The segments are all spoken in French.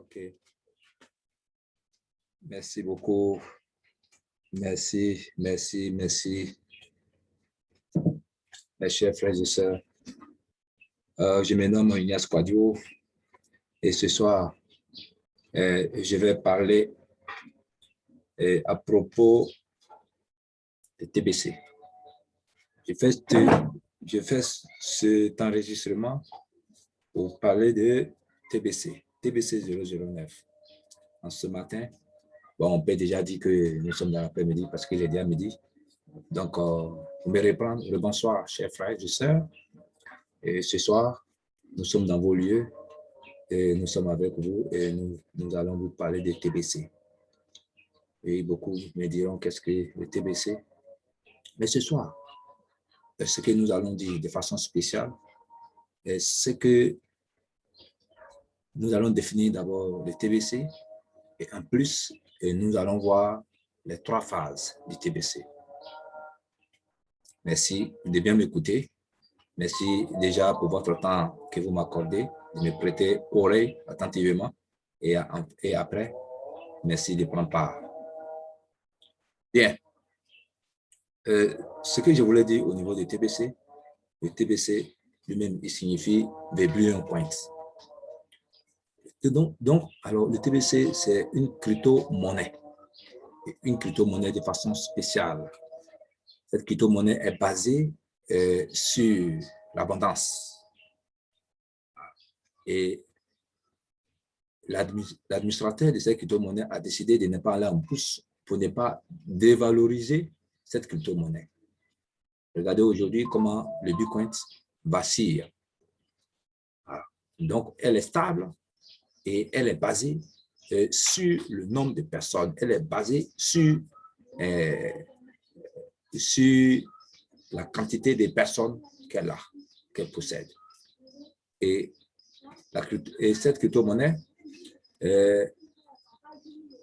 OK. Merci beaucoup. Merci. Mes chers frères et sœurs. Je me nomme Ignace Quadio et ce soir, je vais parler à propos de TBC. Je fais cet enregistrement pour parler de TBC 009. En ce matin, bon, on peut déjà dire que nous sommes dans l'après-midi parce qu'il est déjà midi. Donc, pour me reprendre, le bonsoir, chers frères et sœurs. Et ce soir, nous sommes dans vos lieux et nous sommes avec vous et nous allons vous parler de TBC. Et beaucoup me diront qu'est-ce que le TBC. Mais ce soir, ce que nous allons dire de façon spéciale, c'est que nous allons définir d'abord le TBC et en plus, nous allons voir les 3 phases du TBC. Merci de bien m'écouter. Merci déjà pour votre temps que vous m'accordez, de me prêter oreille attentivement et après, merci de prendre part. Bien. Ce que je voulais dire au niveau du TBC, le TBC lui-même, il signifie the Bullion Point. Donc, alors, le TBC, c'est une crypto-monnaie. Une crypto-monnaie de façon spéciale. Cette crypto-monnaie est basée sur l'abondance. Et l'administrateur de cette crypto-monnaie a décidé de ne pas aller en bourse pour ne pas dévaloriser cette crypto-monnaie. Regardez aujourd'hui comment le Bitcoin vacille. Voilà. Donc, elle est stable et elle est basée sur le nombre de personnes. Elle est basée sur la quantité de personnes qu'elle a, qu'elle possède. Et cette crypto-monnaie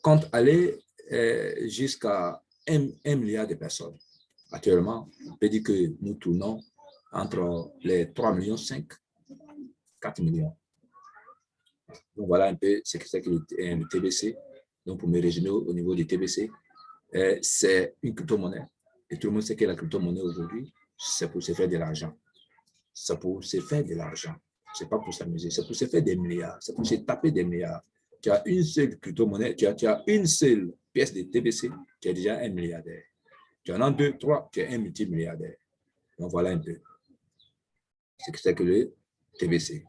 compte aller jusqu'à 1 milliard de personnes. Actuellement, on peut dire que nous tournons entre les 3,5 millions, 4 millions. Donc, voilà un peu ce que c'est que le TBC. Donc, pour me résumer au niveau du TBC, c'est une crypto-monnaie. Et tout le monde sait que la crypto-monnaie aujourd'hui, c'est pour se faire de l'argent. C'est pour se faire de l'argent. Ce n'est pas pour s'amuser, c'est pour se faire des milliards. C'est pour se taper des milliards. Tu as une seule crypto-monnaie, tu as une seule pièce de TBC, tu es déjà un milliardaire. Tu en as 2, 3, tu es un multimilliardaire. Donc, voilà un peu ce que c'est que le TBC.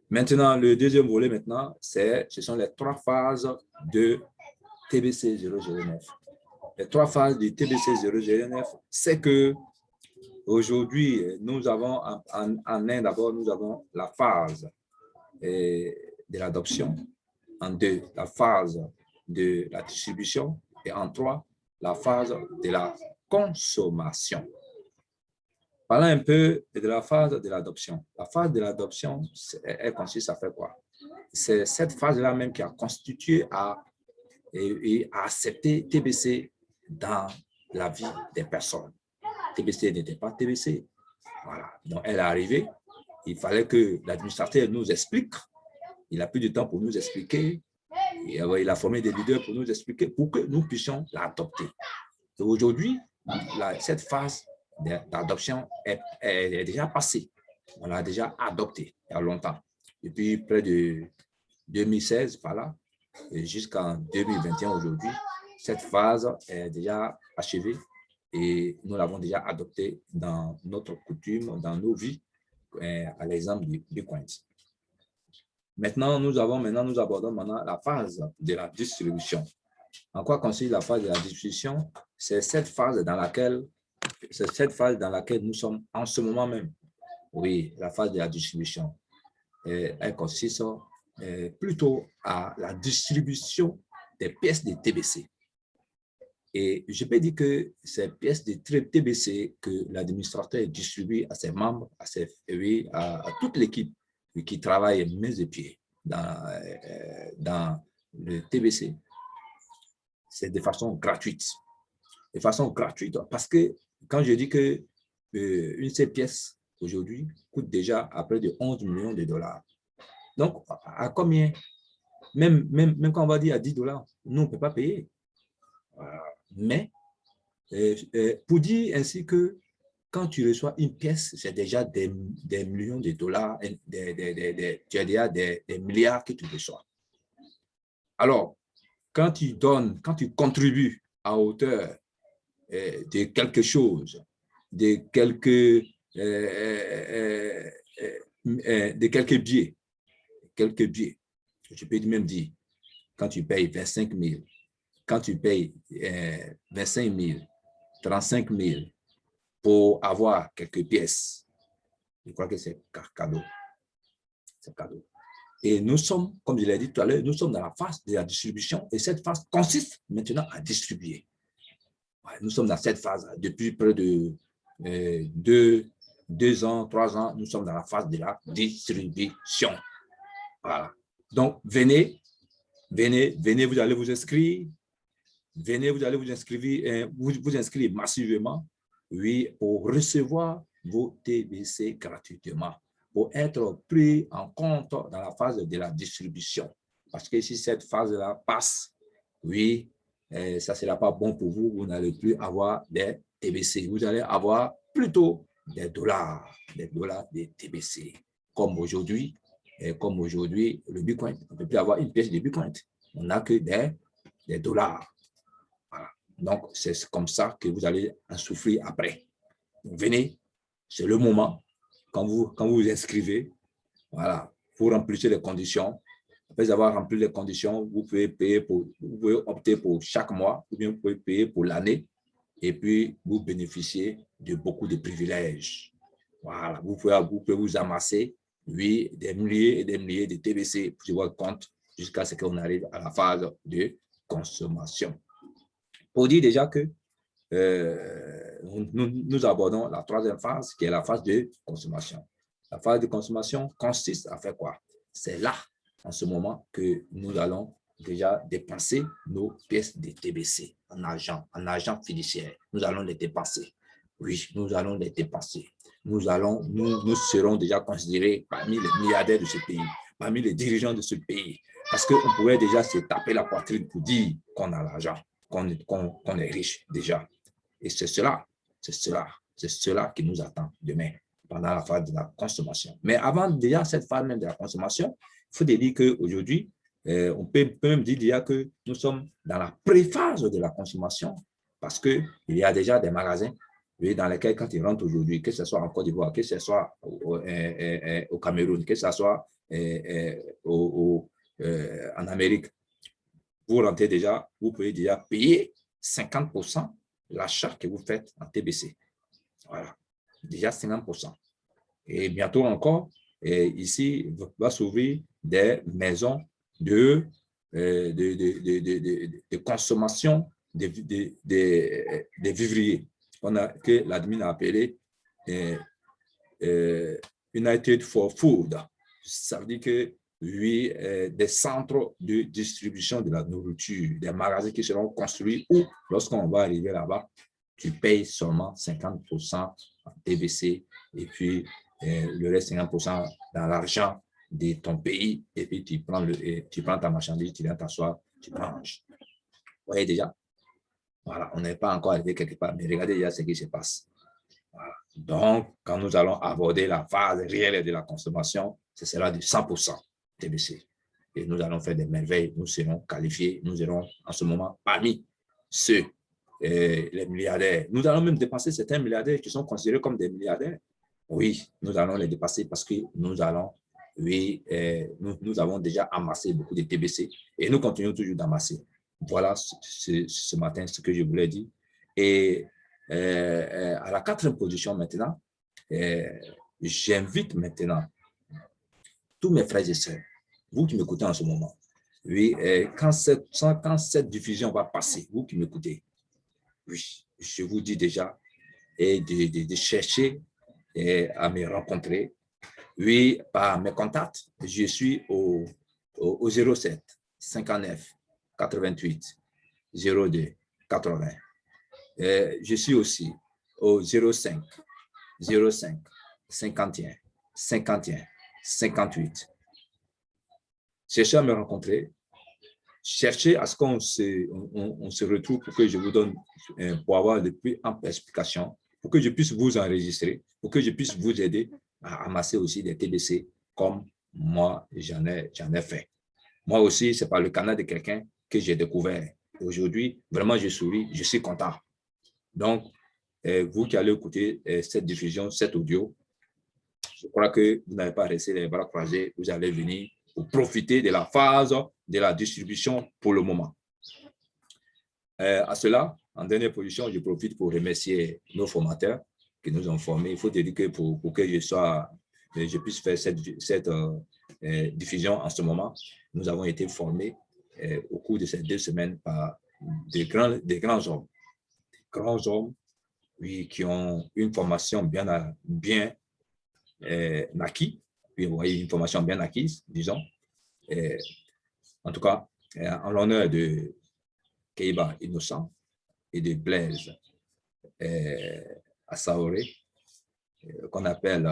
Maintenant, le deuxième volet, maintenant, ce sont les 3 phases de TBC 009. Les 3 phases du TBC 009, c'est que aujourd'hui, nous avons en un, d'abord, nous avons la phase de l'adoption. En 2, la phase de la distribution. Et en 3, la phase de la consommation. Parlons un peu de la phase de l'adoption. La phase de l'adoption, elle consiste à faire quoi? C'est cette phase-là même qui a constitué à accepter TBC dans la vie des personnes. TBC n'était pas TBC. Voilà. Donc, elle est arrivée. Il fallait que l'administrateur nous explique. Il a pris du temps pour nous expliquer. Il a formé des leaders pour nous expliquer, pour que nous puissions l'adopter. Aujourd'hui, cette phase d'adoption est déjà passée. On l'a déjà adoptée il y a longtemps. Depuis près de 2016, par là, jusqu'en 2021 aujourd'hui, cette phase est déjà achevée et nous l'avons déjà adoptée dans notre coutume, dans nos vies, à l'exemple du Bitcoin. Maintenant, nous abordons maintenant la phase de la distribution. En quoi consiste la phase de la distribution? C'est cette phase dans laquelle nous sommes en ce moment même. Oui, la phase de la distribution. Elle consiste plutôt à la distribution des pièces de TBC. Et je peux dire que ces pièces de TBC que l'administrateur distribue à ses membres, à toute l'équipe qui travaille main et pieds dans le TBC, c'est de façon gratuite. De façon gratuite, parce que quand je dis que une seule pièce aujourd'hui coûte déjà à près de 11 millions de dollars. Donc, à combien Même quand on va dire à $10, nous, on ne peut pas payer. Mais pour dire ainsi que quand tu reçois une pièce, c'est déjà des millions de dollars, tu as déjà des milliards que tu reçois. Alors, quand tu donnes, quand tu contribues à hauteur de quelque chose, de quelques billets, je peux même dire, quand tu payes 25 000, quand tu payes 25 000, 35 000 pour avoir quelques pièces, je crois que c'est cadeau. C'est cadeau. Et nous sommes, comme je l'ai dit tout à l'heure, nous sommes dans la phase de la distribution et cette phase consiste maintenant à distribuer. Ouais, nous sommes dans cette phase depuis près de 2 ans, 3 ans, nous sommes dans la phase de la distribution. Voilà. Donc, venez, vous allez vous inscrire. Venez, vous allez vous inscrire massivement, oui, pour recevoir vos TBC gratuitement, pour être pris en compte dans la phase de la distribution. Parce que si cette phase-là passe, oui, ça ne sera pas bon pour vous, vous n'allez plus avoir des TBC. Vous allez avoir plutôt des dollars de TBC. Comme aujourd'hui, le Bitcoin, on ne peut plus avoir une pièce de Bitcoin. On n'a que des dollars. Voilà. Donc, c'est comme ça que vous allez en souffrir après. Donc, venez, c'est le moment. Quand vous inscrivez, voilà, vous remplissez les conditions. Après avoir rempli les conditions, vous pouvez opter pour chaque mois, ou bien vous pouvez payer pour l'année, et puis vous bénéficiez de beaucoup de privilèges. Voilà, vous pouvez vous amasser, oui, des milliers et des milliers de TBC sur votre compte jusqu'à ce qu'on arrive à la phase de consommation. Pour dire déjà que nous abordons la troisième phase, qui est la phase de consommation. La phase de consommation consiste à faire quoi? C'est là, en ce moment, que nous allons déjà dépenser nos pièces de TBC en argent fiduciaire. Nous allons les dépenser. Oui, nous allons les dépenser. Nous serons déjà considérés parmi les milliardaires de ce pays, parmi les dirigeants de ce pays, parce qu'on pourrait déjà se taper la poitrine pour dire qu'on a l'argent, qu'on est riche déjà. Et c'est cela qui nous attend demain, pendant la phase de la consommation. Mais avant déjà cette phase même de la consommation, il faut dire qu'aujourd'hui, on peut même dire déjà que nous sommes dans la préphase de la consommation, parce qu'il y a déjà des magasins dans lesquels, quand ils rentrent aujourd'hui, que ce soit en Côte d'Ivoire, que ce soit au Cameroun, que ce soit en Amérique, vous rentrez déjà, vous pouvez déjà payer 50% l'achat que vous faites en TBC. Voilà, déjà 50%. Et bientôt encore, ici, va s'ouvrir des maisons de consommation des vivriers, que l'admin a appelé United for Food. Ça veut dire que, oui, des centres de distribution de la nourriture, des magasins qui seront construits où, lorsqu'on va arriver là-bas, tu payes seulement 50% en TBC et puis le reste 50% dans l'argent de ton pays et puis tu prends ta marchandise, tu viens t'asseoir, tu manges. Vous voyez déjà? Voilà, on n'est pas encore arrivé quelque part, mais regardez déjà ce qui se passe. Voilà. Donc, quand nous allons aborder la phase réelle de la consommation, ce sera du 100% TBC. Et nous allons faire des merveilles, nous serons qualifiés, nous serons en ce moment parmi ceux, les milliardaires. Nous allons même dépasser certains milliardaires qui sont considérés comme des milliardaires. Oui, nous allons les dépasser parce que nous allons, oui, nous avons déjà amassé beaucoup de TBC et nous continuons toujours d'amasser. Voilà ce matin ce que je voulais dire. Et à la 4e position maintenant, j'invite maintenant tous mes frères et sœurs, vous qui m'écoutez en ce moment, oui, quand cette diffusion va passer, vous qui m'écoutez, oui, je vous dis déjà de chercher à me rencontrer. Oui, par mes contacts, je suis au 07 59 88 02 80. Je suis aussi au 05 51 58. Cherchez à me rencontrer. cherchez à ce qu'on on se retrouve pour que je vous donne, pour avoir le plus ample explication, pour que je puisse vous enregistrer, pour que je puisse vous aider à amasser aussi des TBC comme moi, j'en ai fait. Moi aussi, c'est par le canal de quelqu'un que j'ai découvert. Aujourd'hui, vraiment, je souris, je suis content. Donc, vous qui allez écouter cette diffusion, cet audio, je crois que vous n'avez pas resté les bras croisés, vous allez venir pour profiter de la phase de la distribution pour le moment. À cela, en dernière position, je profite pour remercier nos formateurs qui nous ont formés. Il faut dire que pour que je puisse faire cette diffusion en ce moment, nous avons été formés au cours de ces 2 semaines par des grands hommes. Grands hommes, oui, qui ont une formation bien acquise, puis vous voyez, une formation bien acquise, disons. En tout cas, en l'honneur de Keiba Innocent et de Blaise Assaoré, qu'on appelle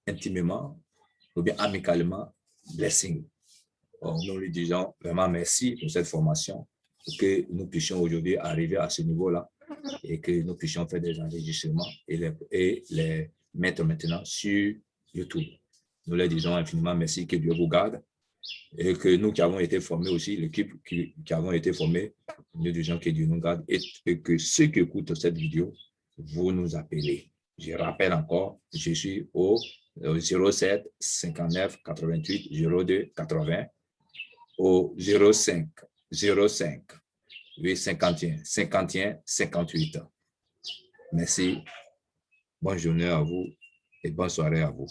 intimement ou bien amicalement Blessing. Nous lui disons vraiment merci pour cette formation, pour que nous puissions aujourd'hui arriver à ce niveau-là et que nous puissions faire des enregistrements et les mettre maintenant sur YouTube. Nous leur disons infiniment merci, que Dieu vous garde. Et que nous qui avons été formés aussi, l'équipe qui avons été formés, nous disons que Dieu nous garde et que ceux qui écoutent cette vidéo, vous nous appelez. Je rappelle encore, je suis au 07 59 88 02 80, au 05 51 58. Merci. Bonne journée à vous et bonne soirée à vous.